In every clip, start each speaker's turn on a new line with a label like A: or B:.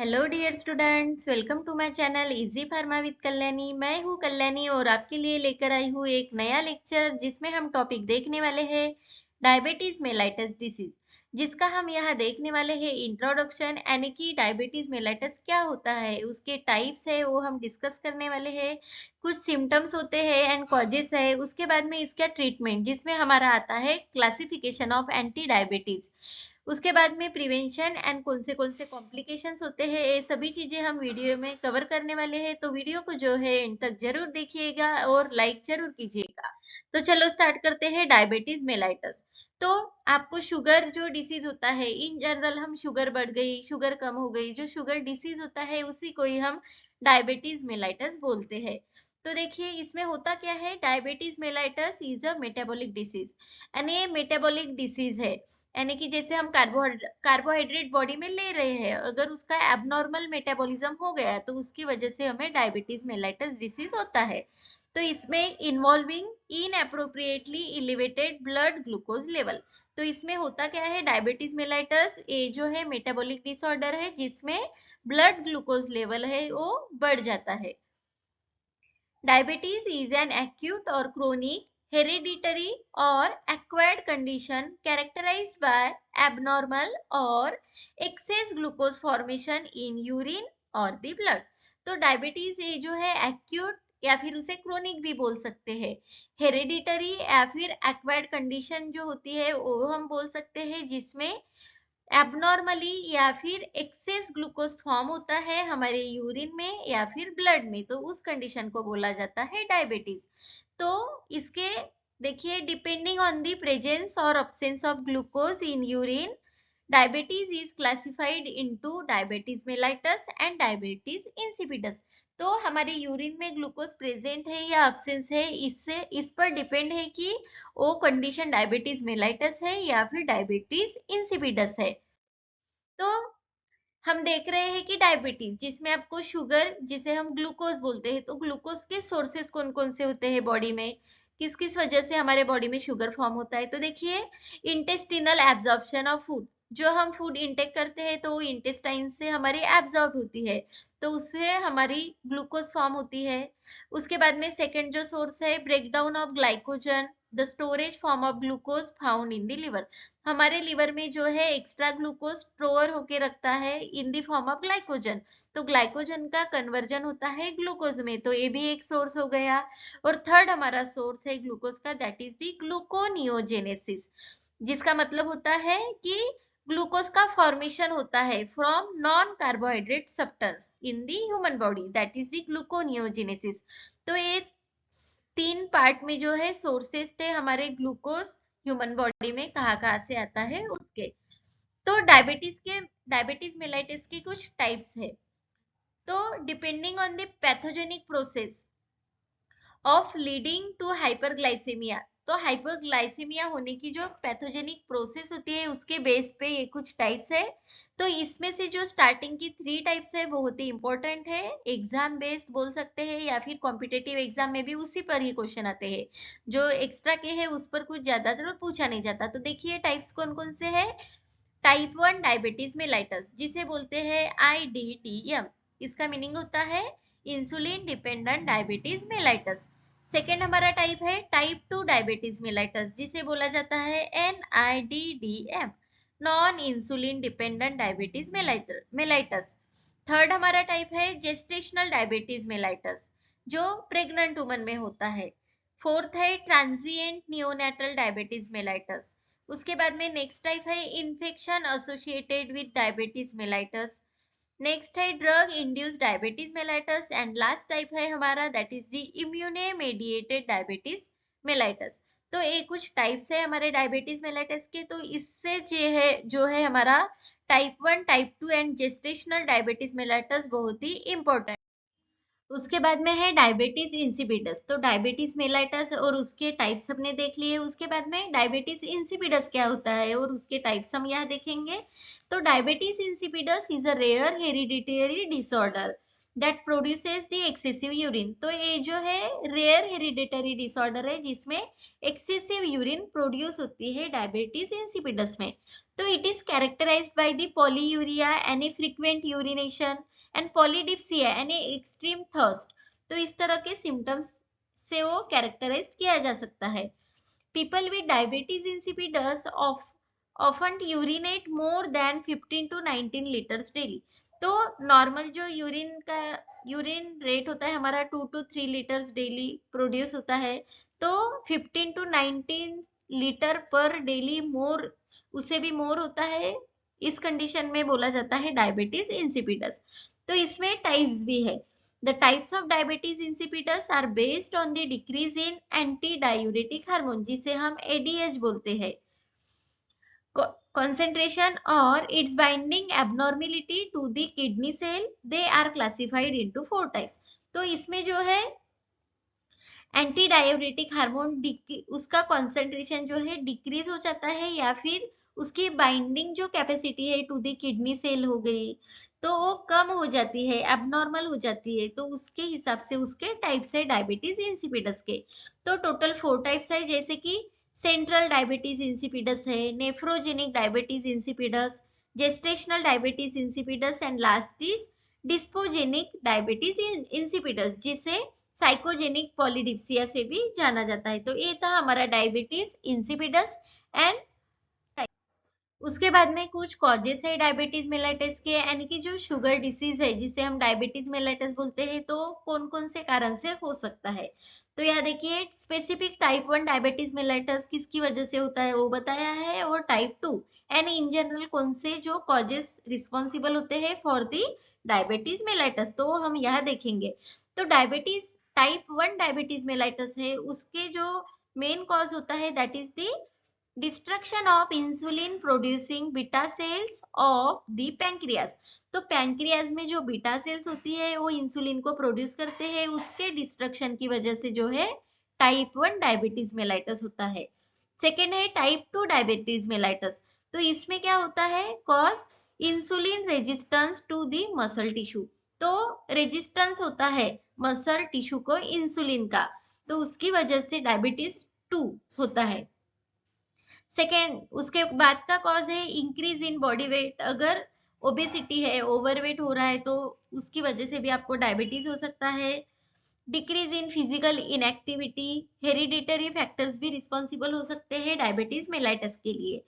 A: Hello dear students, welcome to my channel easy pharma with Kalyani. मैं हूँ कल्याणी और आपके लिए लेकर आई हूँ एक नया लेक्चर जिसमें हम टॉपिक देखने वाले हैं डायबिटीज मेलाइटस डिसीज, जिसका हम यहाँ देखने वाले हैं इंट्रोडक्शन, यानी कि डायबिटीज मेलाइटस क्या होता है, उसके टाइप्स है वो हम डिस्कस करने वाले हैं। कुछ सिम्टम्स होते हैं एंड कॉजेस है, उसके बाद में इसका ट्रीटमेंट जिसमें हमारा आता है क्लासिफिकेशन ऑफ एंटी डायबिटीज। उसके बाद में प्रिवेंशन एंड कौन से कॉम्प्लिकेशंस होते हैं, ये सभी चीजें हम वीडियो में कवर करने वाले हैं। तो वीडियो को जो है एंड तक जरूर देखिएगा और लाइक जरूर कीजिएगा। तो चलो स्टार्ट करते हैं डायबिटीज मेलाइटस। तो आपको शुगर जो डिसीज होता है, इन जनरल हम शुगर बढ़ गई, शुगर कम हो गई, जो शुगर डिसीज होता है उसी को ही हम डायबिटीज मेलाइटस बोलते हैं। तो देखिए इसमें होता क्या है, diabetes mellitus is a metabolic disease, यानी ये मेटाबॉलिक डिसीज है। यानी कि जैसे हम कार्बोहाइड्रेट बॉडी में ले रहे हैं, अगर उसका एबनॉर्मल मेटाबॉलिज्म हो गया तो उसकी वजह से हमें डायबिटीज मेलाइटस डिसीज होता है। तो इसमें involving in appropriately elevated blood glucose level. तो इसमें होता क्या है, डायबिटीज मेलाइटस ये जो है मेटाबॉलिक डिसऑर्डर है जिसमें ब्लड ग्लूकोज लेवल है वो बढ़ जाता है। Diabetes is an acute or chronic, hereditary or acquired condition characterized by abnormal or excess glucose formation in urine or the blood। तो डायबिटीज ये जो है एक्यूट या फिर उसे क्रोनिक भी बोल सकते हैं, हेरेडिटरी या फिर एक्वायर्ड कंडीशन जो होती है वो हम बोल सकते हैं, जिसमें एबनॉर्मली या फिर एक्सेस ग्लूकोज फॉर्म होता है हमारे यूरिन में या फिर ब्लड में, तो उस कंडीशन को बोला जाता है डायबिटीज। तो इसके देखिए, डिपेंडिंग ऑन द प्रेजेंस और absence of glucose in urine, diabetes is classified into diabetes mellitus and diabetes insipidus. तो हमारे यूरिन में ग्लूकोज प्रेजेंट है या अब्सेंस है, इससे इस पर डिपेंड है कि वो कंडीशन डायबिटीज मेलाइटस है या फिर डायबिटीज इंसिपिडस है। तो हम देख रहे हैं कि डायबिटीज जिसमें आपको शुगर, जिसे हम ग्लूकोज बोलते हैं, तो ग्लूकोज के सोर्सेस कौन कौन से होते हैं बॉडी में, किस किस वजह से हमारे बॉडी में शुगर फॉर्म होता है। तो देखिए, इंटेस्टिनल एब्जॉर्प्शन ऑफ फूड, जो हम फूड इंटेक करते हैं तो वो इंटेस्टाइन से हमारी एब्जॉर्ब होती है, तो उससे हमारी ग्लूकोज फॉर्म होती है। उसके बाद में सेकंड जो सोर्स है, breakdown of glycogen, the storage form of glucose found in the liver. हमारे लिवर में जो है एक्स्ट्रा ग्लूकोज स्टोर होके रखता है in the form of glycogen, तो ग्लाइकोजन का कन्वर्जन होता है ग्लूकोज में, तो ये भी एक सोर्स हो गया। और थर्ड हमारा सोर्स है ग्लूकोज का, दैट इज द ग्लूकोनियोजेनेसिस, जिसका मतलब होता है कि ग्लूकोज का फॉर्मेशन होता है from non carbohydrate substance in the human body, that is the gluconeogenesis. तो ये तीन पार्ट में जो है सोर्सेस थे हमारे ग्लूकोज ह्यूमन बॉडी में कहाँ कहाँ से आता है उसके। तो डायबिटीज मेलाइटिस की कुछ टाइप्स है। तो depending on the pathogenic process of leading to hyperglycaemia, तो हाइपरग्लाइसेमिया होने की जो पैथोजेनिक प्रोसेस होती है उसके बेस पे ये कुछ टाइप्स है। तो इसमें से जो स्टार्टिंग की 3 टाइप्स है वो होती इंपॉर्टेंट है, एग्जाम बेस्ड बोल सकते हैं या फिर कॉम्पिटेटिव एग्जाम में भी उसी पर ही क्वेश्चन आते हैं, जो एक्स्ट्रा के है उस पर कुछ ज्यादातर पूछा नहीं जाता। तो देखिए टाइप्स कौन कौन से है। टाइप 1 डायबिटीज मेलाइटस, जिसे बोलते हैं IDDM, इसका मीनिंग होता है insulin dependent diabetes mellitus. Second हमारा टाइप है टाइप 2 डायबिटीज मेलाइटस, जिसे बोला जाता है NIDDM, non insulin dependent diabetes mellitus. Third हमारा टाइप है जेस्टेशनल डायबिटीज मेलाइटस, जो प्रेग्नेंट वुमन में होता है। फोर्थ है ट्रांजिएंट नियोनेटल डायबिटीज मेलाइटस। उसके बाद में नेक्स्ट टाइप है infection associated with diabetes mellitus. Next है drug induced diabetes mellitus and last type है हमारा, that is the immune mediated diabetes mellitus. तो ये कुछ टाइप्स है हमारे डायबिटीज मेलाइटस के। तो इससे जो है हमारा type 1, type 2 and gestational diabetes mellitus बहुत ही इंपॉर्टेंट। उसके बाद में है डायबिटीज इंसिपिडस। तो डायबिटीज मेलाइटस और उसके टाइप्स हमने देख लिए, उसके बाद में डायबिटीज इंसिपिडस क्या होता है और उसके टाइप्स हम यहाँ देखेंगे। तो diabetes insipidus is a rare hereditary disorder that produces the excessive urine. तो ये जो है रेयर हेरिडिटरी डिसऑर्डर है जिसमें एक्सेसिव यूरिन प्रोड्यूस होती है डायबिटीज इंसिपिडस में। तो it is characterised by the polyuria, any frequent urination and polydipsia, any extreme thirst. तो इस तरह के सिम्टम्स से वो कैरेक्टराइज किया जा सकता है। People with diabetes insipidus often urinate more than 15 to 19 litres daily. तो नॉर्मल जो यूरिन रेट होता है हमारा 2 to 3 लीटर्स डेली प्रोड्यूस होता है, तो 15 to 19 लीटर पर डेली मोर, उसे भी मोर होता है। इस कंडीशन में बोला जाता है डायबिटीज इंसिपिडस। तो इसमें टाइप्स भी है। The types of diabetes insipidus are based on the decrease in antidiuretic hormone, जिसे हम ADH बोलते हैं, concentration or its binding abnormality to the kidney cell. They are classified into 4 types. तो इसमें जो है एंटी डायोरेटिक हार्मोन उसका concentration जो है डिक्रीज हो जाता है, या फिर उसकी बाइंडिंग जो कैपेसिटी है टू द किडनी सेल हो गई तो वो कम हो जाती है, एबनॉर्मल हो जाती है। तो उसके हिसाब से उसके टाइप्स है डायबिटीज इंसिपिडस के। तो टोटल 4 टाइप्स है, जैसे कि सेंट्रल डायबिटीज इंसिपिडस है, nephrogenic diabetes insipidus, gestational diabetes insipidus and last is dipsogenic diabetes insipidus, जिसे साइकोजेनिक पॉलीडिप्सिया से भी जाना जाता है। तो ये था हमारा डायबिटीज इंसिपिडस एंड। उसके बाद में कुछ कॉजेस है डायबिटीज मेलाइटस के, यानी कि जो शुगर डिसीज है जिसे हम डायबिटीज मेलाइटस बोलते हैं, तो कौन कौन से कारण से हो सकता है। तो यहाँ देखिए स्पेसिफिक टाइप 1 डायबिटीज मेलाइटस किसकी वजह से होता है वो बताया है, और टाइप 2 एंड इन जनरल कौन से जो कॉजेस रिस्पॉन्सिबल होते हैं फॉर दी डायबिटीज मेलाइटस, तो हम यहाँ देखेंगे। तो डायबिटीज टाइप 1 डायबिटीज मेलाइटस है, उसके जो मेन कॉज होता है that is the destruction of insulin producing beta cells of the pancreas. तो पैंक्रियाज में जो बीटा सेल्स होती है वो इंसुलिन को प्रोड्यूस करते हैं, उसके डिस्ट्रक्शन की वजह से जो है टाइप 1 डायबिटीज मेलाइटस होता है। सेकेंड है टाइप 2 डायबिटीज मेलाइटस। तो इसमें क्या होता है, cause insulin resistance to the muscle tissue. तो रेजिस्टेंस होता है मसल टिश्यू को इंसुलिन का, तो उसकी वजह से डायबिटीज 2 होता है। सेकेंड उसके बाद का कॉज है इंक्रीज इन बॉडी वेट। अगर ओबेसिटी है, ओवरवेट हो रहा है, तो उसकी वजह से भी आपको डायबिटीज हो सकता है। Decrease in physical inactivity, hereditary factors भी रिस्पॉन्सिबल हो सकते हैं डायबिटीज मेलाइटस के लिए।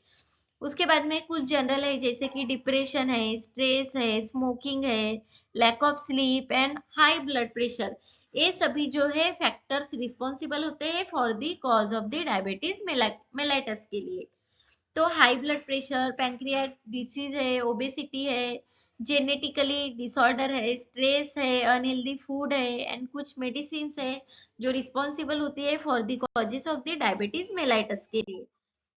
A: उसके बाद में कुछ जनरल है, जैसे कि डिप्रेशन है, स्ट्रेस है, स्मोकिंग है, lack of sleep and high blood pressure, ये सभी जो है फैक्टर्स रिस्पॉन्सिबल होते हैं for the cause of the diabetes mellitus के लिए। तो high blood pressure, pancreatic disease है, ओबेसिटी है, जेनेटिकली डिसऑर्डर है, स्ट्रेस है, अनहेल्दी फूड है एंड कुछ मेडिसिन है जो रिस्पॉन्सिबल होती है for the causes of the diabetes mellitus के लिए।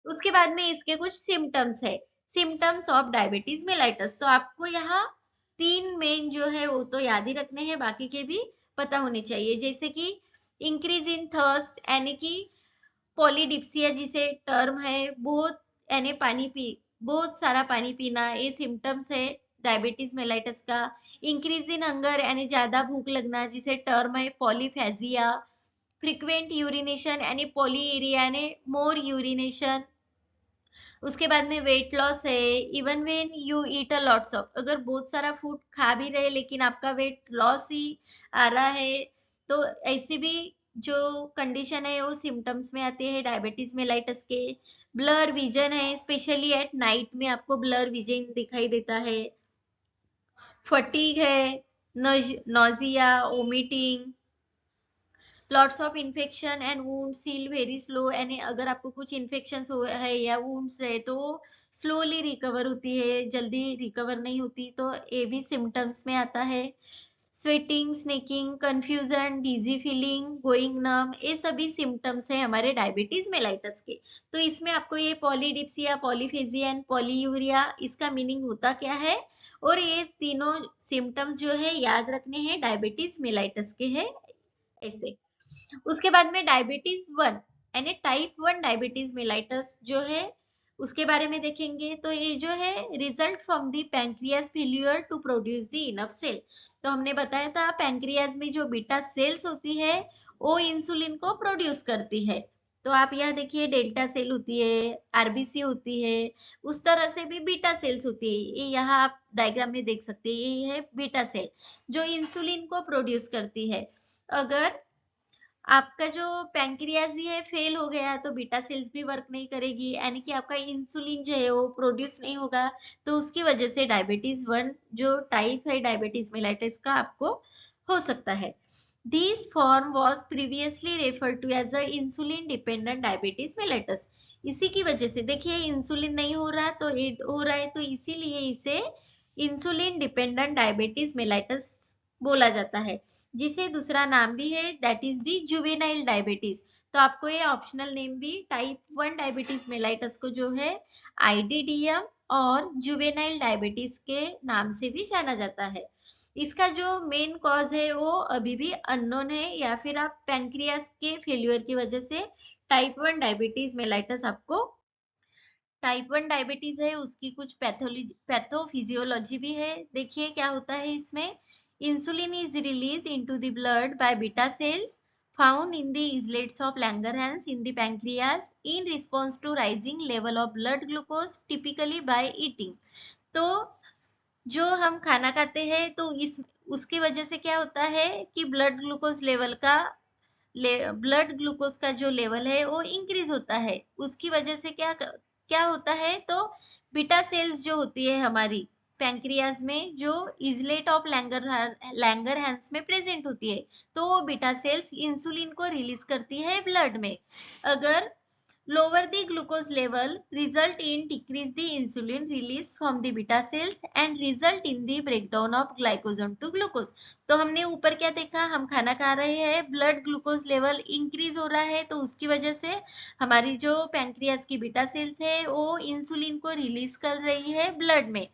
A: उसके बाद में इसके कुछ सिम्टम्स है, सिम्टम्स ऑफ डायबिटीज मेलाइटस। तो आपको यहाँ 3 मेन जो है वो तो याद ही रखने हैं, बाकी के भी पता होने चाहिए, जैसे कि इंक्रीज इन थर्स्ट, यानी कि पॉलीडिप्सिया जिसे टर्म है, बहुत यानी बहुत सारा पानी पीना, ये सिम्टम्स है डायबिटीज मेलाइटस का। इंक्रीज इन हंगर यानी ज्यादा भूख लगना, जिसे टर्म है पॉलीफेजिया। फ्रीक्वेंट यूरिनेशन यानी पॉलीएरिया यानी मोर यूरिनेशन। उसके बाद में वेट लॉस है, even when you eat a lots of, अगर बहुत सारा फूड खा भी रहे लेकिन आपका वेट लॉस ही आ रहा है, तो ऐसी भी जो कंडीशन है वो सिम्टम्स में आते हैं डायबिटीज मेलाइटस के। ब्लर विजन है, स्पेशली एट नाइट में आपको ब्लर विजन दिखाई देता है। फटीग है, nausea, vomiting, lots of infection and wound heal very slow, यानी अगर आपको कुछ इन्फेक्शन है या वुंड्स है तो स्लोली रिकवर होती है, जल्दी रिकवर नहीं होती, तो ये भी सिम्टम्स में आता है। स्वेटिंग, स्नेकिंग, कंफ्यूजन, डिजी फीलिंग, गोइंग नम, ये सभी सिम्टम्स है हमारे डायबिटीज मेलाइटस के। तो इसमें आपको ये पॉलीडिप्सिया, पॉलीफेजिया एंड पॉलीयूरिया, इसका मीनिंग होता क्या है, और ये तीनों सिम्टम्स जो है याद रखने हैं डायबिटीज मेलाइटस के है ऐसे। उसके बाद में डायबिटीज 1 यानी टाइप 1 डायबिटीज मेलाइटस जो है उसके बारे में देखेंगे। तो ये जो है result from the pancreas failure to produce the enough cell. तो हमने बताया था पैंक्रियाज में जो बीटा सेल्स होती है वो इंसुलिन को प्रोड्यूस करती है, तो आप यहाँ देखिए डेल्टा सेल होती है, आरबीसी होती है, उस तरह से भी बीटा सेल्स होती है। ये यहाँ आप डायग्राम में देख सकते हैं, ये है बीटा सेल जो इंसुलिन को प्रोड्यूस करती है। अगर आपका जो पैंक्रियाज ही है फेल हो गया तो बीटा सेल्स भी वर्क नहीं करेगी, यानी कि आपका इंसुलिन जो है वो प्रोड्यूस नहीं होगा। तो उसकी वजह से डायबिटीज 1 जो टाइप है डायबिटीज मेलाइटिस का आपको हो सकता है। This form was previously referred to as a insulin dependent diabetes mellitus. इसी की वजह से देखिए इंसुलिन नहीं हो रहा तो एड हो रहा है, तो इसीलिए इसे इंसुलिन डिपेंडेंट डायबिटीज मेलाइटिस बोला जाता है, जिसे दूसरा नाम भी है that is the juvenile diabetes. तो आपको ये ऑप्शनल नेम भी टाइप 1 डायबिटीज मेलाइटस को जो है आईडीडीएम और जुवेनाइल डायबिटीज के नाम से भी जाना जाता है। इसका जो मेन कॉज है वो अभी भी अननोन है, या फिर आप पैंक्रियास के फेल्यूर की वजह से टाइप 1 डायबिटीज मेलाइटस आपको टाइप 1 डायबिटीज है उसकी कुछ पैथोफिजियोलॉजी भी है। देखिए क्या होता है इसमें। Insulin is release into the blood by beta cells found in the islets of Langerhans in the pancreas in response to rising level of blood glucose typically by eating। तो जो हम खाना खाते हैं तो इस उसकी वजह से क्या होता है कि ब्लड ग्लूकोज का जो लेवल है वो इंक्रीज होता है। उसकी वजह से क्या क्या होता है, तो बीटा सेल्स जो होती है हमारी पैंक्रियाज में जो इजलेट ऑफ लैंगरहैंस में प्रेजेंट होती है, तो वो बीटा सेल्स इंसुलिन को रिलीज करती है ब्लड में। अगर lower the glucose level result in decrease the insulin release from the beta cells and result in the breakdown of glycogen to glucose। तो हमने ऊपर क्या देखा, हम खाना खा रहे हैं, ब्लड ग्लूकोज लेवल इंक्रीज हो रहा है, तो उसकी वजह से हमारी जो पैंक्रियाज की बीटा सेल्स है वो इंसुलिन को रिलीज कर रही है ब्लड में।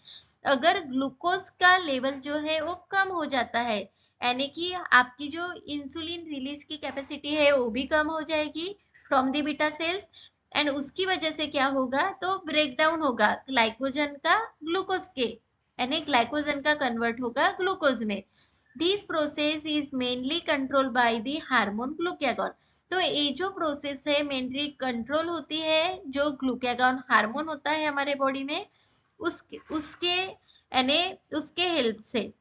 A: अगर ग्लूकोज का लेवल जो है वो कम हो जाता है, यानी कि आपकी जो इंसुलिन रिलीज की कैपेसिटी है वो भी कम हो जाएगी from the beta cells, and उसकी वजह से क्या होगा, तो ब्रेक डाउन होगा ग्लाइकोजन का ग्लूकोज के, यानी ग्लाइकोजन का कन्वर्ट होगा ग्लूकोज में। This process is mainly control by the hormone glucagon. तो ये जो प्रोसेस है मेनली कंट्रोल होती है जो ग्लूकागॉन हार्मोन होता है हमारे बॉडी में, उसके उसके यानी उसके हेल्प से।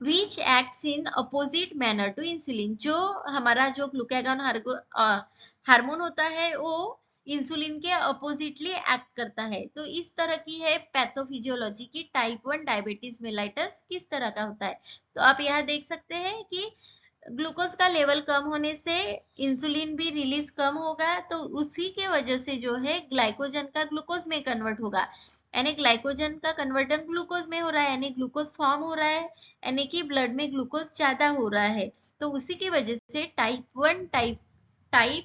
A: Which acts in opposite manner to insulin. जो हमारा जो ग्लूकागॉन हार्मोन होता है वो इंसुलिन के अपोजिटली एक्ट करता है। तो इस तरह की है पैथोफिजियोलॉजी की टाइप 1 डायबिटीज मेलाइटस किस तरह का होता है। तो आप यहाँ देख सकते हैं कि ग्लूकोज का लेवल कम होने से इंसुलिन भी रिलीज कम होगा, तो उसी के वजह से जो है ग्लाइकोजन का ग्लूकोज में कन्वर्ट होगा, यानी ग्लाइकोजन का कन्वर्जन ग्लूकोज में हो रहा है, यानी ग्लूकोज फॉर्म हो रहा है, यानी कि ब्लड में ग्लूकोज ज्यादा हो रहा है। तो उसी की वजह से टाइप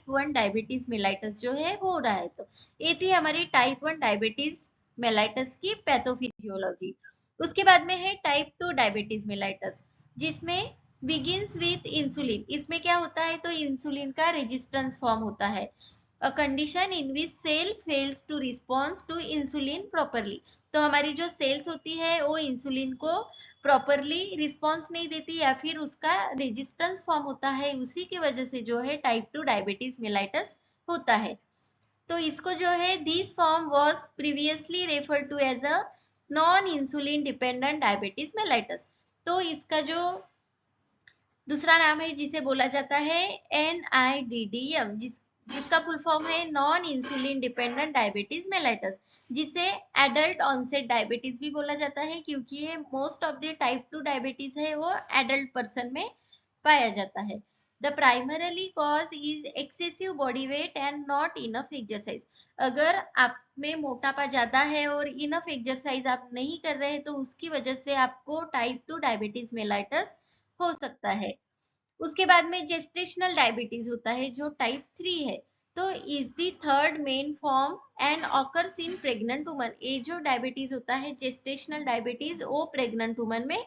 A: 1 डायबिटीज मेलाइटस जो है हो रहा है। तो ये थी हमारी टाइप 1 डायबिटीज मेलाइटस की पैथोफिजियोलॉजी। उसके बाद में है टाइप 2 डायबिटीज मेलाइटस, जिसमें बिगिंस विथ इंसुलिन। इसमें क्या होता है, तो इंसुलिन का रेजिस्टेंस फॉर्म होता है। A condition in which cell fails to response to insulin properly. तो हमारी जो सेल्स होती है वो इंसुलिन को प्रॉपरली रिस्पॉन्स नहीं देती, या फिर उसका रेजिस्टेंस फॉर्म होता है, उसी की वजह से जो है टाइप 2 डायबिटीज मेलाइटस होता है। तो इसको जो है this form was previously referred to as a non insulin dependent diabetes mellitus. तो इसका जो दूसरा नाम है जिसे बोला जाता है NIDDM, जिसका फुल फॉर्म है non insulin dependent diabetes mellitus, जिसे एडल्ट ऑनसेट डायबिटीज भी बोला जाता है, क्योंकि ये most of the type 2 diabetes है वो एडल्ट पर्सन में पाया जाता है। The primarily cause is excessive body weight and not enough exercise. अगर आप में मोटापा ज्यादा है और इनफ एक्सरसाइज आप नहीं कर रहे तो उसकी वजह से आपको टाइप 2 डायबिटीज मेलाइटस हो सकता है। उसके बाद में जेस्टेशनल डायबिटीज होता है जो टाइप 3 है। तो is the third main form and occurs in pregnant woman. ये जो डायबिटीज होता है जेस्टेशनल डायबिटीज वो प्रेग्नेंट वुमन में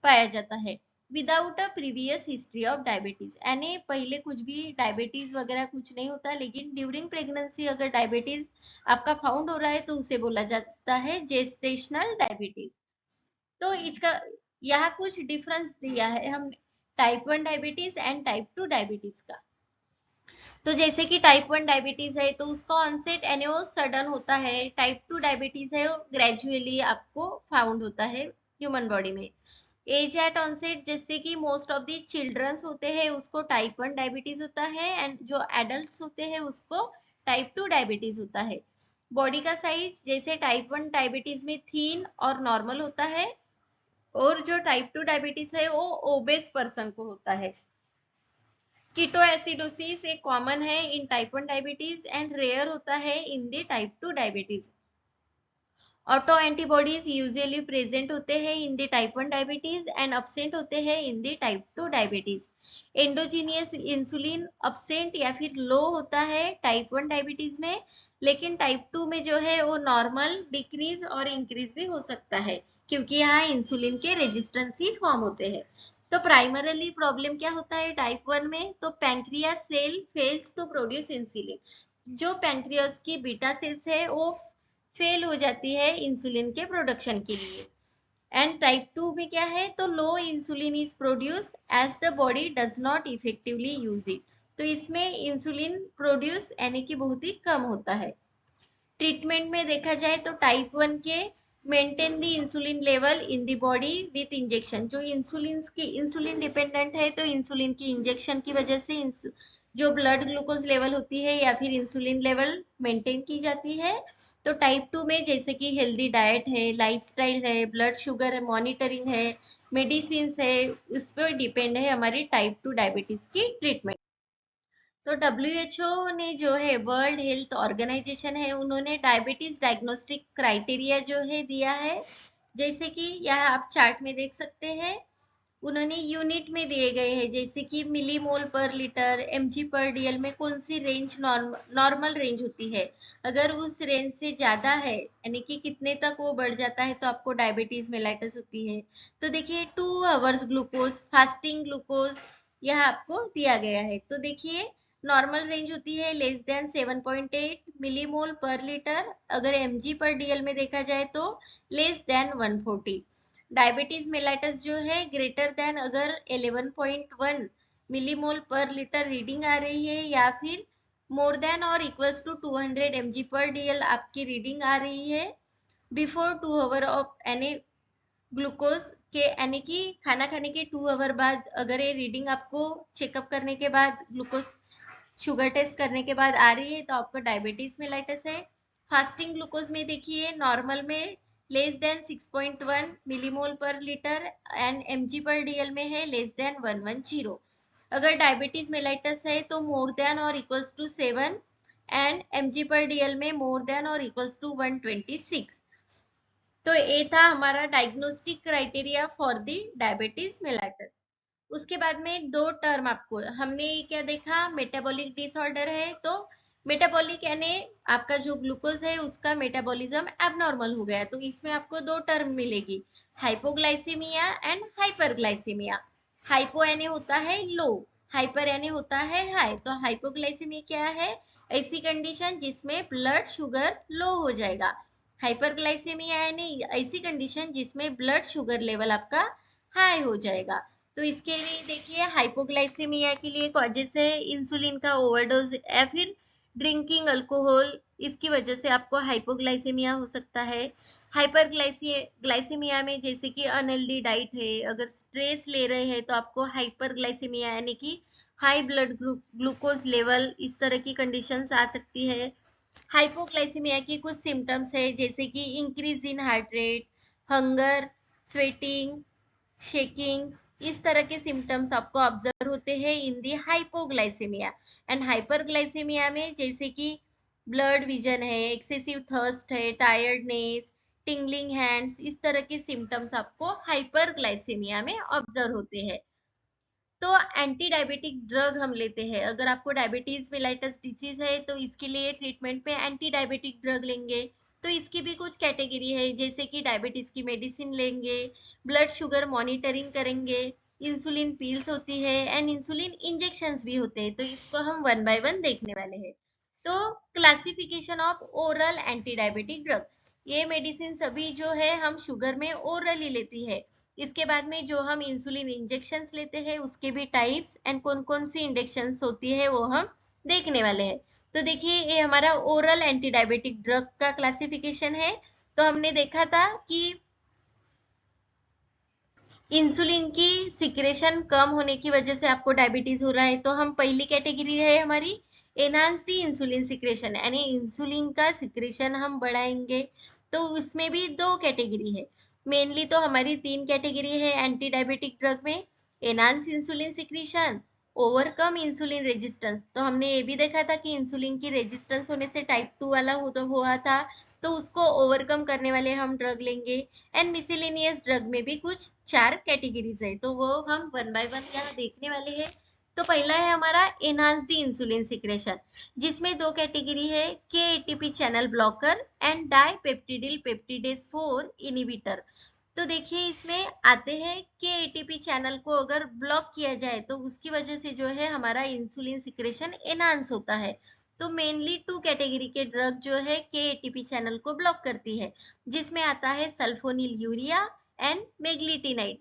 A: पाया जाता है without a previous history of diabetes, यानी पहले कुछ भी डायबिटीज वगैरह कुछ नहीं होता, लेकिन ड्यूरिंग प्रेगनेंसी अगर डायबिटीज आपका फाउंड हो रहा है तो उसे बोला जाता है जेस्टेशनल डायबिटीज। तो इसका यहाँ कुछ डिफरेंस दिया है हम type 1 diabetes and type 2 diabetes का। तो जैसे कि टाइप 1 डायबिटीज है तो उसका ऑनसेट एनओ सडन होता है, टाइप 2 डायबिटीज है वो ग्रेजुअली आपको फाउंड होता है ह्यूमन बॉडी में। एज एट ऑनसेट जैसे कि मोस्ट ऑफ द चिल्ड्रंस होते हैं उसको टाइप 1 डायबिटीज होता है, एंड जो एडल्ट्स होते हैं उसको टाइप 2 डायबिटीज होता है। बॉडी का साइज जैसे टाइप 1 डायबिटीज में थीन और नॉर्मल होता है, और जो टाइप 2 डायबिटीज है वो ओबेस पर्सन को होता है। कीटो एसिडोसिस एक कॉमन है इन टाइप 1 डायबिटीज एंड रेयर होता है in the type 2 diabetes. Auto antibodies usually present होते हैं in the type 1 diabetes and absent होते हैं in the type 2 diabetes. Endogenous insulin absent या फिर लो होता है टाइप 1 डायबिटीज में, लेकिन टाइप 2 में जो है वो नॉर्मल डिक्रीज और इंक्रीज भी हो सकता है, क्योंकि यहाँ इंसुलिन के रेजिस्टेंस ही फॉर्म होते हैं। तो प्राइमरली प्रॉब्लम क्या होता है टाइप 1 में, तो pancreas cell fails to produce insulin. जो पैंक्रियास की बीटा सेल्स है वो फेल हो जाती है इंसुलिन के प्रोडक्शन के लिए। एंड टाइप 2 में क्या है, तो low insulin is produce as the body does not effectively use it. तो इसमें इंसुलिन प्रोड्यूस यानी कि बहुत ही कम होता है। ट्रीटमेंट में देखा जाए तो टाइप 1 के maintain the insulin level in the body with injection. जो इंसुलिन डिपेंडेंट है तो इंसुलिन की इंजेक्शन की वजह से जो ब्लड ग्लूकोज लेवल होती है या फिर इंसुलिन लेवल मेंटेन की जाती है। तो टाइप 2 में जैसे कि हेल्दी डाइट है, लाइफस्टाइल है, ब्लड शुगर मॉनिटरिंग है, मेडिसिन है, उस पर डिपेंड है हमारी टाइप 2 डायबिटीज की ट्रीटमेंट। तो डब्ल्यूएचओ ने जो है वर्ल्ड हेल्थ ऑर्गेनाइजेशन है उन्होंने डायबिटीज डायग्नोस्टिक क्राइटेरिया जो है दिया है, जैसे कि यहाँ आप चार्ट में देख सकते हैं। उन्होंने यूनिट में दिए गए हैं जैसे कि मिलीमोल पर लीटर, एमजी पर डीएल में कौन सी रेंज नॉर्मल रेंज होती है। अगर उस रेंज से ज्यादा है यानी कि कितने तक वो बढ़ जाता है तो आपको डायबिटीज मेलाइटस होती है। तो देखिए 2 आवर्स ग्लूकोज फास्टिंग ग्लूकोज यह आपको दिया गया है। तो देखिए नॉर्मल रेंज होती है लेस देन 7.8 मिलीमोल पर लीटर, अगर एमजी पर डीएल में देखा जाए तो लेस देन 140। डायबिटीज मेलाइटस जो है ग्रेटर देन अगर 11.1 मिलीमोल पर लीटर रीडिंग आ रही है, या फिर मोर देन और इक्वल्स टू 200 mg पर डीएल आपकी रीडिंग आ रही है before 2 hour of any glucose के यानी कि खाना खाने के 2 आवर बाद अगर ये रीडिंग आपको चेकअप करने के बाद ग्लूकोज शुगर टेस्ट करने के बाद आ रही है तो आपको डायबिटीज मेलाइटस है। फास्टिंग ग्लूकोज में देखिए नॉर्मल में लेस देन 6.1 मिलीमोल पर लीटर एंड एमजी पर डीएल में है लेस देन 110। अगर डायबिटीज मेलाइटस है तो मोर देन और इक्वल्स टू 7 एंड एमजी पर डीएल में मोर देन और इक्वल्स टू 126। तो ये था हमारा diagnostic criteria for the diabetes mellitus. उसके बाद में दो टर्म आपको हमने क्या देखा, मेटाबॉलिक डिसऑर्डर है तो मेटाबॉलिक यानी आपका जो ग्लूकोज है उसका मेटाबॉलिज्म एबनॉर्मल हो गया, तो इसमें आपको दो टर्म मिलेगी, हाइपोग्लाइसीमिया एंड हाइपरग्लाइसीमिया। हाइपो यानी होता है लो, हाइपर यानी होता है हाई। तो हाइपोग्लाइसीमिया क्या है, ऐसी कंडीशन जिसमें ब्लड शुगर लो हो जाएगा। हाइपरग्लाइसेमिया यानी ऐसी कंडीशन जिसमें ब्लड शुगर लेवल आपका हाई हो जाएगा। तो इसके लिए देखिए हाइपोग्लाइसेमिया के लिए कॉजेस है इंसुलिन का ओवरडोज या फिर ड्रिंकिंग अल्कोहल, इसकी वजह से आपको हाइपोग्लाइसेमिया हो सकता है। हाइपरग्लाइसेमिया में जैसे कि अनहेल्दी डाइट है, अगर स्ट्रेस ले रहे हैं तो आपको हाइपरग्लाइसेमिया यानी कि हाई ब्लड ग्लूकोज लेवल इस तरह की कंडीशंस आ सकती है। हाइपोग्लाइसीमिया की कुछ सिम्टम्स है जैसे कि increase in heart rate, hunger, sweating, shaking, इस तरह के सिम्टम्स आपको ऑब्जर्व होते हैं इन दी हाइपोग्लाइसीमिया। एंड हाइपरग्लाइसीमिया में जैसे कि ब्लड विजन है, एक्सेसिव थर्स्ट है, टायर्डनेस, टिंगलिंग हैंड्स, इस तरह के सिम्टम्स आपको हाइपरग्लाइसीमिया में ऑब्जर्व होते हैं। तो एंटी डायबिटिक ड्रग हम लेते हैं, अगर आपको डायबिटीज मेलाइटस डिसीज है तो इसके लिए ट्रीटमेंट में एंटी डायबिटिक ड्रग लेंगे। तो इसकी भी कुछ कैटेगरी है जैसे कि डायबिटीज की मेडिसिन लेंगे, ब्लड शुगर मॉनिटरिंग करेंगे, इंसुलिन पील्स होती है एंड इंसुलिन इंजेक्शंस भी होते हैं। तो इसको हम वन बाय वन देखने वाले हैं। तो classification of oral anti diabetic drug, ये मेडिसिन सभी जो है हम शुगर में ओरली लेती है। इसके बाद में जो हम इंसुलिन इंजेक्शंस लेते हैं उसके भी टाइप्स एंड कौन कौन सी इंजेक्शंस होती है वो हम देखने वाले हैं। तो देखिए ये हमारा ओरल एंटी डायबिटिक ड्रग का क्लासिफिकेशन है। तो हमने देखा था कि इंसुलिन की सिक्रेशन कम होने की वजह से आपको डायबिटीज हो रहा है, तो हम पहली कैटेगरी है हमारी एनहांस दी इंसुलिन सिक्रेशन, यानी इंसुलिन का सिक्रेशन हम बढ़ाएंगे। तो उसमें भी दो कैटेगरी है, मेनली तो हमारी तीन कैटेगरी है एंटी डायबिटिक ड्रग में। Enhance insulin secretion, overcome insulin resistance, तो हमने ये भी देखा था कि इंसुलिन की रेजिस्टेंस होने से टाइप 2 वाला हुआ था, तो उसको ओवरकम करने वाले हम ड्रग लेंगे। एंड मिसिलेनियस ड्रग में भी कुछ चार कैटेगरीज है, तो वो हम वन बाय वन यहाँ देखने वाले हैं। तो पहला है हमारा एनहांस द इंसुलिन सिक्रेशन, जिसमें दो कैटेगरी है, के ATP channel blocker and dipeptidyl peptidase 4 inhibitor. तो देखिए इसमें आते हैं के एटीपी चैनल को अगर ब्लॉक किया जाए तो उसकी वजह से जो है हमारा इंसुलिन सिक्रेशन एनहांस होता है। तो मेनली टू कैटेगरी के ड्रग जो है के एटीपी चैनल को ब्लॉक करती है, जिसमें आता है सल्फोनिल यूरिया एंड मेग्लिटिनाइड।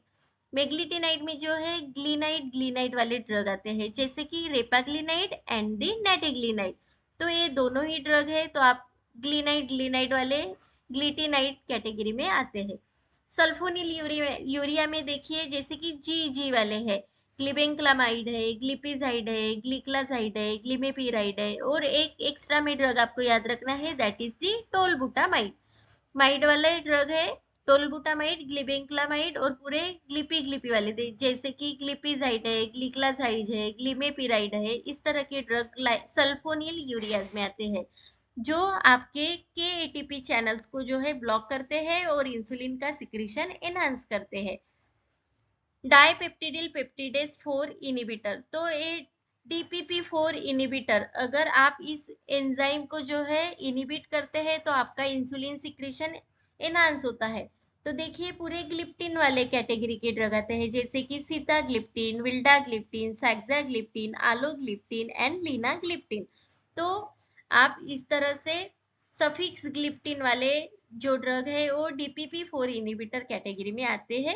A: मेग्लिटिनाइड में जो है ग्लिनाइड ग्लिनाइड वाले ड्रग आते हैं, जैसे कि रेपाग्लिनाइड एंड दी नेटिग्लिनाइड। तो ये दोनों ही ड्रग है, तो आप ग्लिनाइड ग्लिनाइड वाले ग्लिटिनाइड कैटेगरी में आते हैं। सल्फोनिल यूरिया में देखिए जैसे कि जी जी वाले हैं, ग्लिबेंक्लामाइड है, ग्लिपिजाइड है, ग्लिक्लाजाइड है, ग्लिमेपिराइड है, और एक एक्स्ट्रा में ड्रग आपको याद रखना है, that is the tolbutamide. Might वाले ड्रग है टोलबुटामाइड, ग्लिबेंक्लामाइड, और पूरे ग्लिपी ग्लिपी वाले जैसे कि ग्लिपिजाइड है, ग्लिक्लाजाइड है, ग्लिमेपिराइड है, इस तरह के ड्रग सल्फोनिल यूरियाज में आते हैं, जो आपके के एटीपी चैनल्स को जो है ब्लॉक करते हैं और इंसुलिन का सिक्रीशन एनहांस करते हैं। डाइपेप्टिडिल पेप्टिडेज 4 इनिबिटर, तो ये DPP4 इनिबिटर, अगर आप इस एंजाइम को जो है इनिबिट करते हैं तो आपका इंसुलिन सिक्रीशन एनहांस होता है। तो देखिए पूरे ग्लिप्टिन वाले कैटेगरी के ड्रग आते हैं, जैसे कि सीताग्लिप्टिन, विल्डाग्लिप्टिन, सैक्साग्लिप्टिन, आलोग्लिप्टिन एंड लीनाग्लिप्टिन। तो आप इस तरह से सफिक्स ग्लिप्टिन वाले जो ड्रग है वो DPP4 इनिबिटर कैटेगरी में आते हैं।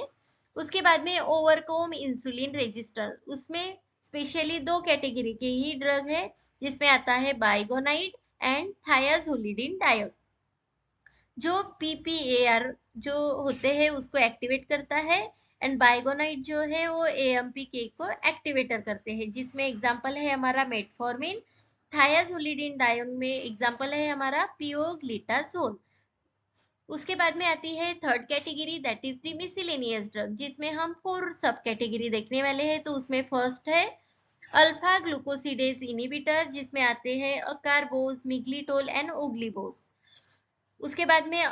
A: उसके बाद में ओवरकम इंसुलिन रेजिस्टर, उसमें स्पेशली दो कैटेगरी के ही ड्रग है, जिसमें आता है बाइगोनाइड एंड थायाजोलिडिन डायोड। जो PPAR जो होते हैं उसको एक्टिवेट करता है, एंड बाइगोनाइड जो है वो AMPK को एक्टिवेटर करते हैं, जिसमें एग्जांपल है हमारा मेटफॉर्मिन। थायाजोलिडिन डायोन में एग्जांपल है हमारा पियोग्लिटाजोल। उसके बाद में आती है third category, that is the मिसिलेनियस drug, जिसमें हम फोर सब कैटेगरी देखने वाले हैं। तो उसमें फर्स्ट है अल्फा ग्लूकोसिडेज इनिबिटर, जिसमें आते हैं अकारबोस, मिग्लिटोल एंड ओग्लिबोस। उसके बाद में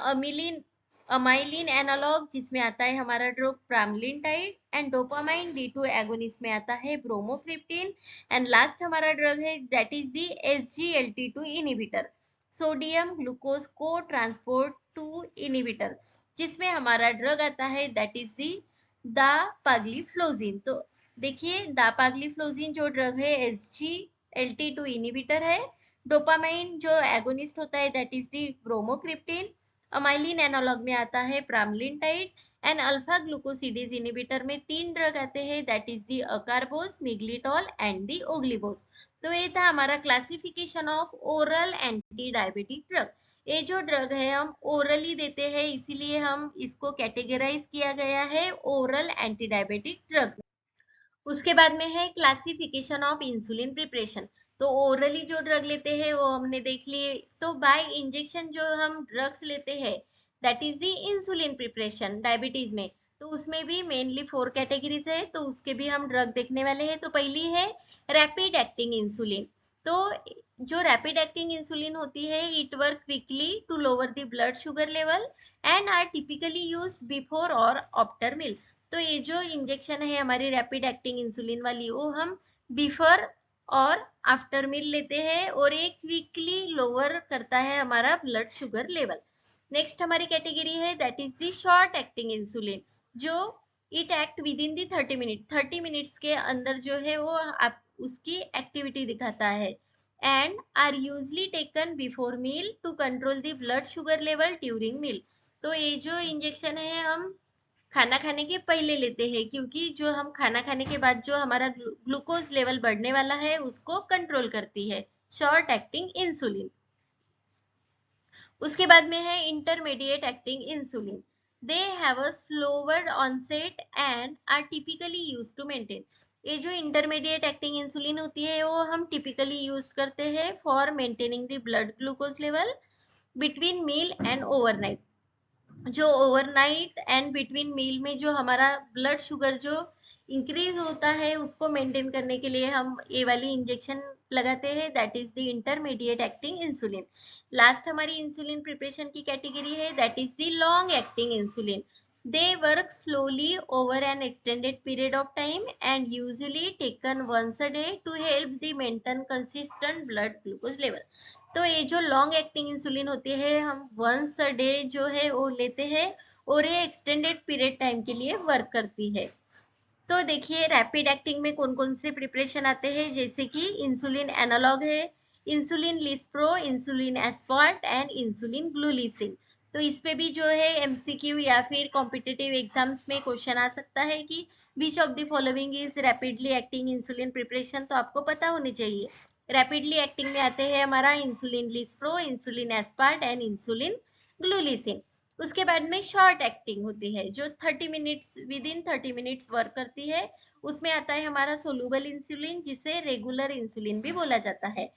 A: अमाइलिन एनालॉग, जिसमें आता है हमारा drug pramlintide, and dopamine D2 agonist में आता है ब्रोमोक्रिप्टिन। एंड लास्ट हमारा ड्रग है that is the SGLT2 inhibitor, sodium glucose को ट्रांसपोर्ट 2 इनिबिटर, जिसमें हमारा ड्रग आता है दैट इज दी दापाग्लिफ्लोजिन। तो देखिए दापाग्लिफ्लोजिन जो ड्रग है SGLT2 इनिबिटर है। डोपामाइन जो एगोनिस्ट होता है that is the bromocriptine. Amylin analogue में आता है pramlintide. And alpha glucosidase inhibitor में तीन ड्रग आते हैं, that is the acarbose, miglitol and the voglibose. तो ये था हमारा classification of oral anti diabetic drug. ये जो ड्रग है हम ओरली देते हैं, इसीलिए हम इसको कैटेगराइज किया गया है ओरल एंटी डायबिटिक ड्रग। उसके बाद में है क्लासिफिकेशन ऑफ इंसुलिन प्रिपरेशन। तो ओरली जो ड्रग लेते हैं वो हमने देख लिए। तो बाय इंजेक्शन जो हम ड्रग्स लेते हैं that is the insulin preparation diabetes में। तो उसमें भी मेनली फोर कैटेगरीज है, तो उसके भी हम ड्रग देखने वाले हैं। तो पहली है रैपिड एक्टिंग इंसुलिन। तो जो रैपिड एक्टिंग इंसुलिन होती है it work quickly to lower the blood sugar level and are typically used before और आफ्टर मील। तो ये जो इंजेक्शन है हमारी रैपिड एक्टिंग इंसुलिन वाली, वो हम बिफोर और आफ्टर मील लेते हैं, और ये क्विकली लोअर करता है हमारा ब्लड शुगर लेवल। नेक्स्ट हमारी कैटेगरी है that is the short acting insulin, जो it act within the 30 minutes के अंदर जो है वो आप उसकी एक्टिविटी दिखाता है, and are usually taken before meal to control the blood sugar level during meal. तो ये जो इंजेक्शन है हम खाना खाने के पहले लेते हैं, क्योंकि जो हम खाना खाने के बाद जो हमारा ग्लूकोज लेवल बढ़ने वाला है उसको कंट्रोल करती है, शॉर्ट एक्टिंग इंसुलिन। उसके बाद में है intermediate acting insulin. They have a slower onset and are typically use to maintain. ये जो इंटरमीडिएट एक्टिंग इंसुलिन होती है वो हम टिपिकली यूज करते हैं for maintaining the blood glucose level between meal and overnight. जो ओवरनाइट एंड बिटवीन मील में जो हमारा ब्लड शुगर जो इंक्रीज होता है उसको मेंटेन करने के लिए हम ये वाली इंजेक्शन लगाते हैं, that is the intermediate acting insulin. Last हमारी इंसुलिन प्रिपरेशन की कैटेगरी है, that is the long acting insulin. They work slowly over an extended period of time and usually taken once a day to help the maintain consistent blood glucose level. तो ये जो long acting insulin होती है हम once a day जो है वो लेते हैं और ये एक्सटेंडेड पीरियड टाइम के लिए वर्क करती है। तो देखिए रैपिड एक्टिंग में कौन कौन से प्रिपरेशन आते हैं, जैसे कि इंसुलिन एनालॉग है, insulin lispro, insulin aspart and insulin glulisine. तो इस पे भी जो है एमसीक्यू या फिर कॉम्पिटिटिव एग्जाम्स में क्वेश्चन आ सकता है कि which of the following is rapidly acting insulin preparation, तो आपको पता होनी चाहिए। रैपिडली एक्टिंग में आते हैं हमारा insulin lispro, insulin aspart and insulin glulisine. उसके बाद में शॉर्ट एक्टिंग होती है जो 30 minutes with in 30 minutes work करती है। उसमें आता है हमारा सोलूबल इंसुलिन जिसे रेगुलर इंसुलिन भी बोला जाता है।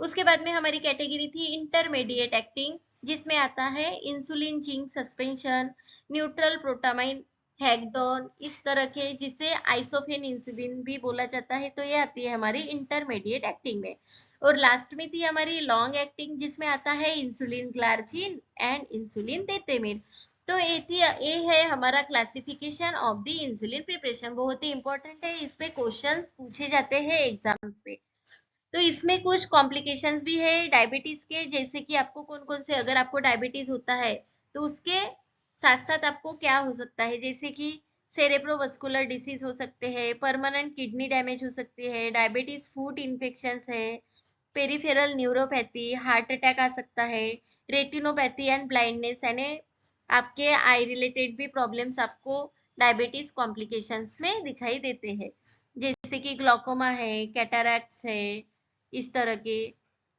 A: उसके बाद में हमारी कैटेगरी थी इंटरमीडिएट एक्टिंग, जिसमें आता है insulin zinc suspension, neutral protamine Hagedorn, इस तरह के जिसे आइसोफेन इंसुलिन भी बोला जाता है। तो ये आती है हमारी इंटरमीडिएट एक्टिंग में। और लास्ट में थी हमारी लॉन्ग एक्टिंग जिसमें आता है इंसुलिन ग्लार्जिन एंड इंसुलिन देतेमेर। तो ये है हमारा classification of the insulin preparation, बहुत ही इंपॉर्टेंट है, इस पे क्वेश्चंस पूछे जाते हैं एग्जाम्स में। तो इसमें कुछ कॉम्प्लिकेशंस भी है डायबिटीज के, जैसे कि आपको कौन कौन से, अगर आपको डायबिटीज होता है तो उसके साथ साथ आपको क्या हो सकता है, जैसे कि सेरेब्रोवास्कुलर डिसीज हो सकते हैं, परमानेंट किडनी डैमेज हो सकती है, डायबिटीज फूड इन्फेक्शंस है, पेरिफेरल न्यूरोपैथी, हार्ट अटैक आ सकता है, रेटिनोपैथी एंड ब्लाइंडनेस, यानी आपके आई रिलेटेड भी प्रॉब्लम्स आपको डायबिटीज कॉम्प्लिकेशंस में दिखाई देते हैं, जैसे कि ग्लूकोमा है, कैटरैक्ट्स है, इस तरह के।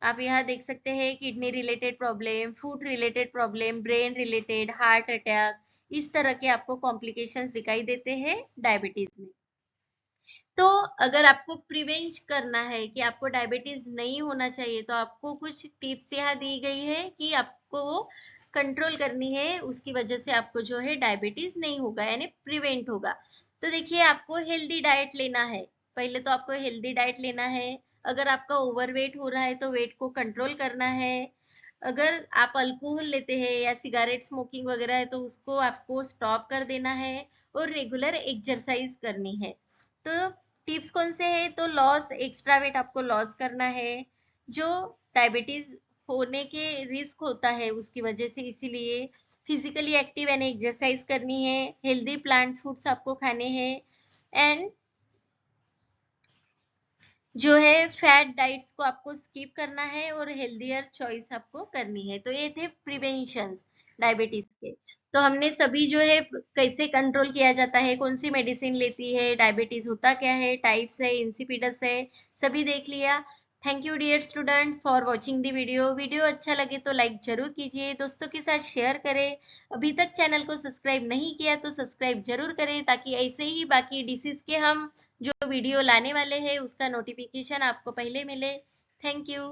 A: आप यहाँ देख सकते हैं kidney related problem, food related problem, brain related, heart attack, इस तरह के आपको कॉम्प्लिकेशंस दिखाई देते हैं डायबिटीज में। तो अगर आपको प्रिवेंट करना है कि आपको डायबिटीज नहीं होना चाहिए, तो आपको कुछ टिप्स यहाँ दी गई है कि आपको वो कंट्रोल करनी है, उसकी वजह से आपको जो है डायबिटीज नहीं होगा, यानी प्रिवेंट होगा। तो देखिए आपको हेल्दी डाइट लेना है, पहले तो आपको हेल्दी डाइट लेना है। अगर आपका ओवरवेट हो रहा है तो वेट को कंट्रोल करना है। अगर आप अल्कोहल लेते हैं या सिगरेट स्मोकिंग वगैरह है तो उसको आपको स्टॉप कर देना है और रेगुलर एक्सरसाइज करनी है। तो टिप्स कौन से हैं, तो लॉस, एक्स्ट्रा वेट आपको लॉस करना है, जो डायबिटीज होने के रिस्क होता है उसकी वजह से, इसीलिए फिजिकली एक्टिव एंड एक्सरसाइज करनी है, हेल्दी प्लांट फूड्स आपको खाने हैं, एंड जो है फैट डाइट्स को आपको स्किप करना है और हेल्दियर चॉइस आपको करनी है। तो ये थे प्रिवेंशन डायबिटीज के। तो हमने सभी जो है कैसे कंट्रोल किया जाता है, कौन सी मेडिसिन लेती है, डायबिटीज होता क्या है, टाइप्स है, इंसिपिडस है, सभी देख लिया। Thank you dear students for watching the video अच्छा लगे तो लाइक जरूर कीजिए, दोस्तों के साथ शेयर करें। अभी तक चैनल को सब्सक्राइब नहीं किया तो सब्सक्राइब जरूर करें, ताकि ऐसे ही बाकी डिसीज के हम जो वीडियो लाने वाले हैं उसका नोटिफिकेशन आपको पहले मिले। Thank you.